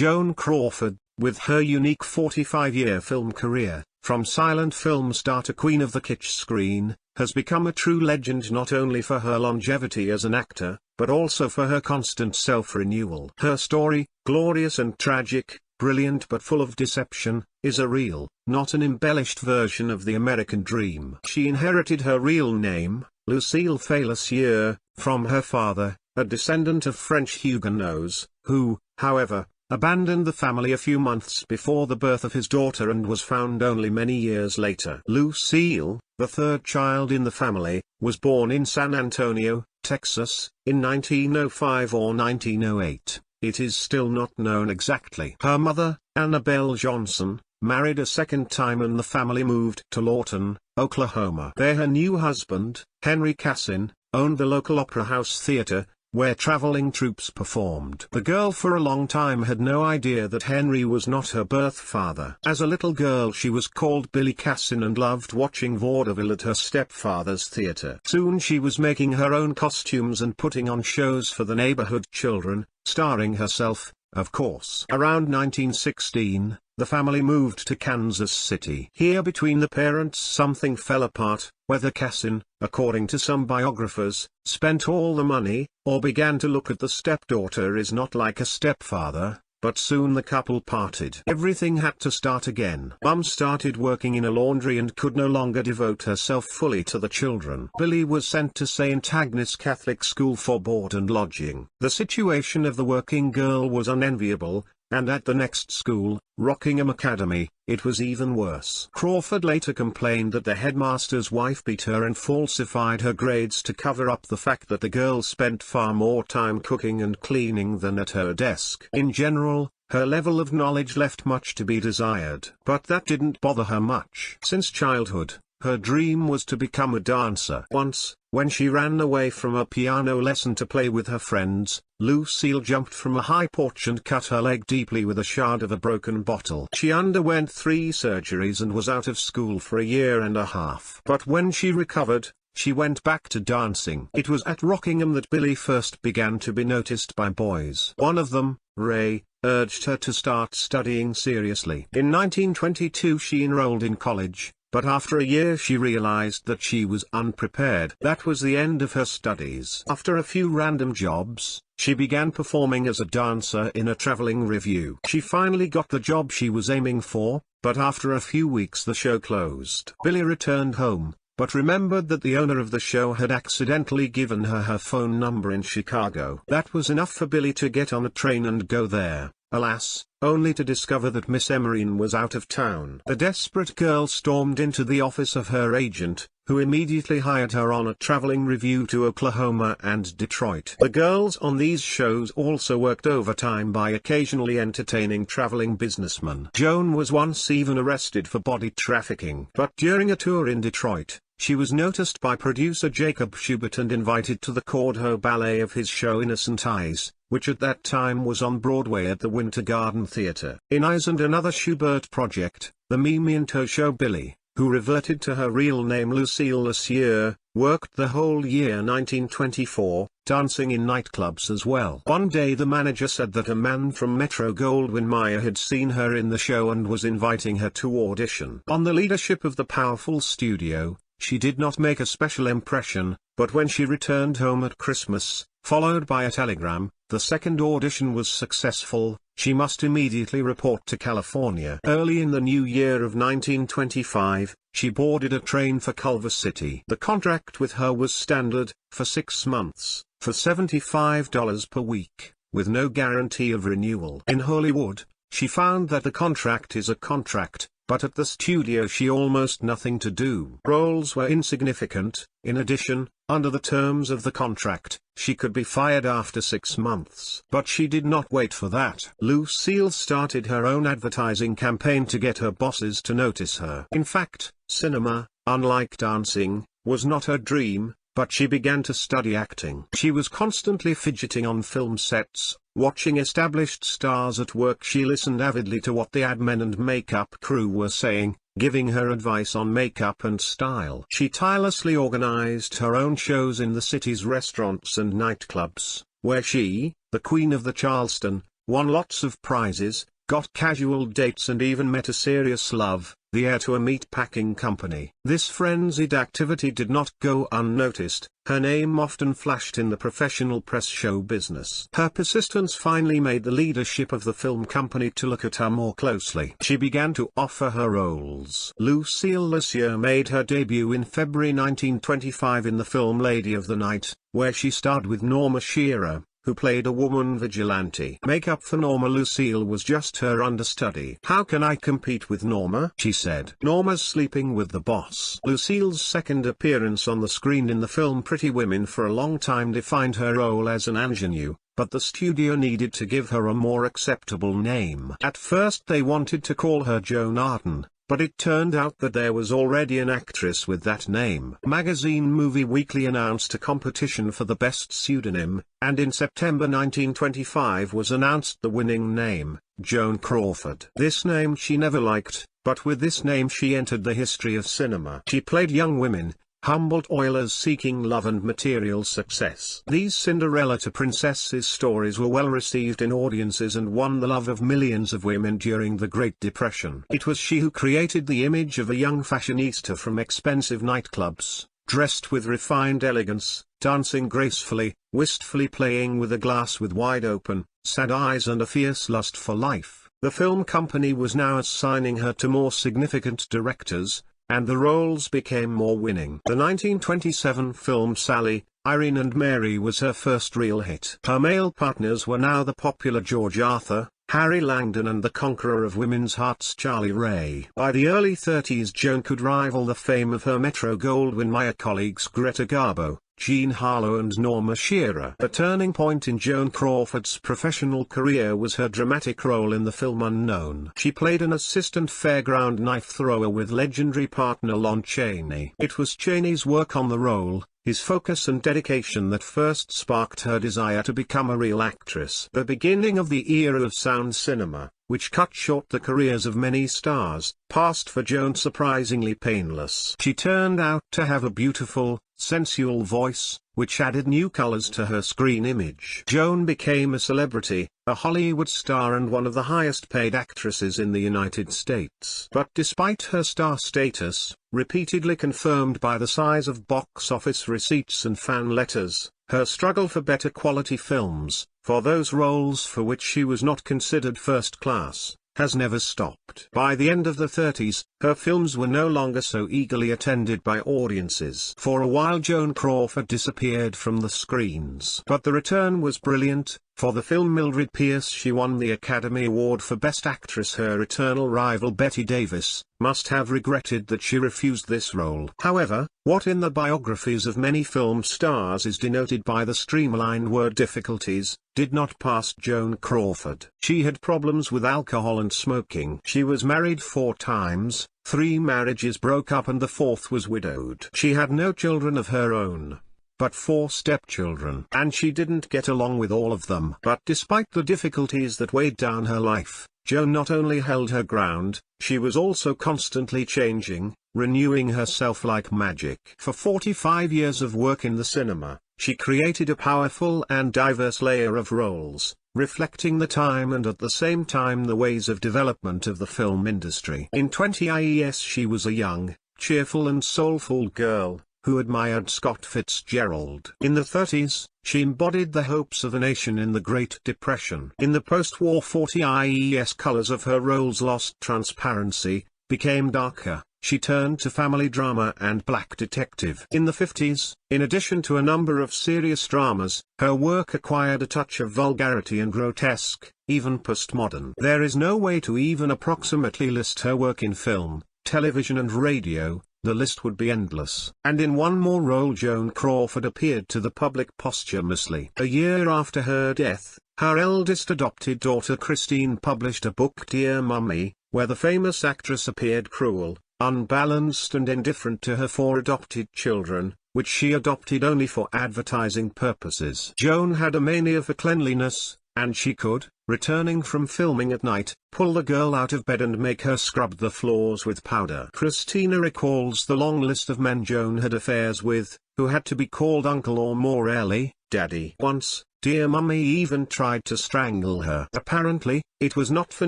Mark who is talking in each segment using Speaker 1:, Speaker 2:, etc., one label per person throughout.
Speaker 1: Joan Crawford, with her unique 45-year film career, from silent film star to queen of the kitsch screen, has become a true legend not only for her longevity as an actor, but also for her constant self-renewal. Her story, glorious and tragic, brilliant but full of deception, is a real, not an embellished version of the American dream. She inherited her real name, Lucille Fay-Lesieur, from her father, a descendant of French Huguenots, who, however, abandoned the family a few months before the birth of his daughter and was found only many years later. Lucille, the third child in the family, was born in San Antonio, Texas, in 1905 or 1908. It is still not known exactly. Her mother, Annabelle Johnson, married a second time and the family moved to Lawton, Oklahoma. There her new husband, Henry Cassin, owned the local Opera House Theater, where traveling troupes performed. The girl for a long time had no idea that Henry was not her birth father. As a little girl she was called Billy Cassin and loved watching vaudeville at her stepfather's theater. Soon she was making her own costumes and putting on shows for the neighborhood children, starring herself, of course. Around 1916, the family moved to Kansas City. Here between the parents something fell apart, whether Cassin, according to some biographers, spent all the money, or began to look at the stepdaughter is not like a stepfather, but soon the couple parted. Everything had to start again. Mum started working in a laundry and could no longer devote herself fully to the children. Billy was sent to St. Agnes Catholic School for board and lodging. The situation of the working girl was unenviable, and at the next school, Rockingham Academy, it was even worse. Crawford later complained that the headmaster's wife beat her and falsified her grades to cover up the fact that the girl spent far more time cooking and cleaning than at her desk. In general, her level of knowledge left much to be desired. But that didn't bother her much. Since childhood, her dream was to become a dancer. Once, when she ran away from a piano lesson to play with her friends, Lucille jumped from a high porch and cut her leg deeply with a shard of a broken bottle. She underwent 3 surgeries and was out of school for a year and a half. But when she recovered, she went back to dancing. It was at Rockingham that Billy first began to be noticed by boys. One of them, Ray, urged her to start studying seriously. In 1922 she enrolled in college, but after a year she realized that she was unprepared. That was the end of her studies. After a few random jobs, she began performing as a dancer in a traveling revue. She finally got the job she was aiming for, but after a few weeks the show closed. Billy returned home, but remembered that the owner of the show had accidentally given her her phone number in Chicago. That was enough for Billy to get on a train and go there. Alas, only to discover that Miss Emerine was out of town. The desperate girl stormed into the office of her agent, who immediately hired her on a traveling revue to Oklahoma and Detroit. The girls on these shows also worked overtime by occasionally entertaining traveling businessmen. Joan was once even arrested for body trafficking. But during a tour in Detroit, she was noticed by producer Jacob Schubert and invited to the Cordeaux ballet of his show Innocent Eyes, which at that time was on Broadway at the Winter Garden Theatre. In Eyes and another Schubert project, the Mimi and Toe show, Billy, who reverted to her real name Lucille Lesieur, worked the whole year 1924, dancing in nightclubs as well. One day the manager said that a man from Metro-Goldwyn-Mayer had seen her in the show and was inviting her to audition. On the leadership of the powerful studio, she did not make a special impression, but when she returned home at Christmas, followed by a telegram, the second audition was successful. She must immediately report to California. Early in the new year of 1925, she boarded a train for Culver City. The contract with her was standard, for 6 months, for $75 per week, with no guarantee of renewal. In Hollywood, she found that the contract is a contract, but at the studio she almost nothing to do. Roles were insignificant. In addition, under the terms of the contract, she could be fired after 6 months. But she did not wait for that. Lucille started her own advertising campaign to get her bosses to notice her. In fact, cinema, unlike dancing, was not her dream, but she began to study acting. She was constantly fidgeting on film sets, watching established stars at work. She listened avidly to what the ad men and makeup crew were saying, giving her advice on makeup and style. She tirelessly organized her own shows in the city's restaurants and nightclubs, where she, the queen of the Charleston, won lots of prizes, got casual dates and even met a serious love, the heir to a meat-packing company. This frenzied activity did not go unnoticed. Her name often flashed in the professional press show business. Her persistence finally made the leadership of the film company to look at her more closely. She began to offer her roles. Lucille Lussier made her debut in February 1925 in the film Lady of the Night, where she starred with Norma Shearer, who played a woman vigilante. Makeup for Norma Lucille was just her understudy. "How can I compete with Norma?" she said. "Norma's sleeping with the boss." Lucille's second appearance on the screen in the film Pretty Women for a long time defined her role as an ingenue, but the studio needed to give her a more acceptable name. At first they wanted to call her Joan Arden, but it turned out that there was already an actress with that name. Magazine Movie Weekly announced a competition for the best pseudonym, and in September 1925 was announced the winning name, Joan Crawford. This name she never liked, but with this name she entered the history of cinema. She played young women, humble toilers seeking love and material success. These Cinderella to princesses stories were well received in audiences and won the love of millions of women during the Great Depression. It was she who created the image of a young fashionista from expensive nightclubs, dressed with refined elegance, dancing gracefully, wistfully playing with a glass with wide open, sad eyes and a fierce lust for life. The film company was now assigning her to more significant directors, and the roles became more winning. The 1927 film Sally, Irene and Mary was her first real hit. Her male partners were now the popular George Arthur, Harry Langdon and the conqueror of women's hearts Charlie Ray. By the early 30s Joan could rival the fame of her Metro-Goldwyn-Mayer colleagues Greta Garbo, Jean Harlow and Norma Shearer. A turning point in Joan Crawford's professional career was her dramatic role in the film Unknown. She played an assistant fairground knife thrower with legendary partner Lon Chaney. It was Chaney's work on the role, his focus and dedication that first sparked her desire to become a real actress. The beginning of the era of sound cinema, which cut short the careers of many stars, passed for Joan surprisingly painless. She turned out to have a beautiful, sensual voice, which added new colors to her screen image. Joan became a celebrity, a Hollywood star and one of the highest paid actresses in the United States. But despite her star status, repeatedly confirmed by the size of box office receipts and fan letters, her struggle for better quality films, for those roles for which she was not considered first class, has never stopped. By the end of the 30s, her films were no longer so eagerly attended by audiences. For a while Joan Crawford disappeared from the screens. But the return was brilliant. For the film Mildred Pierce she won the Academy Award for Best Actress. Her eternal rival Bette Davis must have regretted that she refused this role. However, what in the biographies of many film stars is denoted by the streamlined word difficulties, did not pass Joan Crawford. She had problems with alcohol and smoking. She was married 4 times, 3 marriages broke up and the 4th was widowed. She had no children of her own, but 4 stepchildren. And she didn't get along with all of them. But despite the difficulties that weighed down her life, Joan not only held her ground, she was also constantly changing, renewing herself like magic. For 45 years of work in the cinema, she created a powerful and diverse layer of roles, reflecting the time and at the same time the ways of development of the film industry. In 20s she was a young, cheerful and soulful girl, who admired Scott Fitzgerald. In the 30s, she embodied the hopes of a nation in the Great Depression. In the post-war 40s colors of her roles lost transparency, became darker. She turned to family drama and black detective. In the 50s, in addition to a number of serious dramas, her work acquired a touch of vulgarity and grotesque, even postmodern. There is no way to even approximately list her work in film, television and radio. The list would be endless. And in one more role Joan Crawford appeared to the public posthumously. A year after her death, her eldest adopted daughter Christine published a book Dear Mummy, where the famous actress appeared cruel, unbalanced and indifferent to her 4 adopted children, which she adopted only for advertising purposes. Joan had a mania for cleanliness, and she could, returning from filming at night, pull the girl out of bed and make her scrub the floors with powder. Christina recalls the long list of men Joan had affairs with, who had to be called uncle or more rarely, daddy. Once, Dear Mummy even tried to strangle her. Apparently, it was not for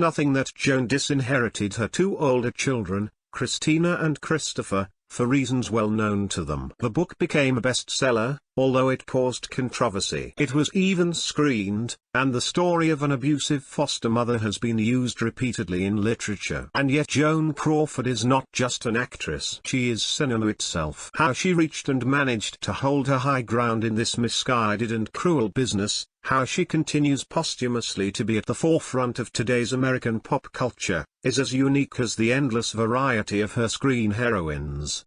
Speaker 1: nothing that Joan disinherited her two older children, Christina and Christopher, for reasons well known to them. The book became a bestseller, although it caused controversy. It was even screened, and the story of an abusive foster mother has been used repeatedly in literature. And yet Joan Crawford is not just an actress. She is cinema itself. How she reached and managed to hold her high ground in this misguided and cruel business, how she continues posthumously to be at the forefront of today's American pop culture, is as unique as the endless variety of her screen heroines.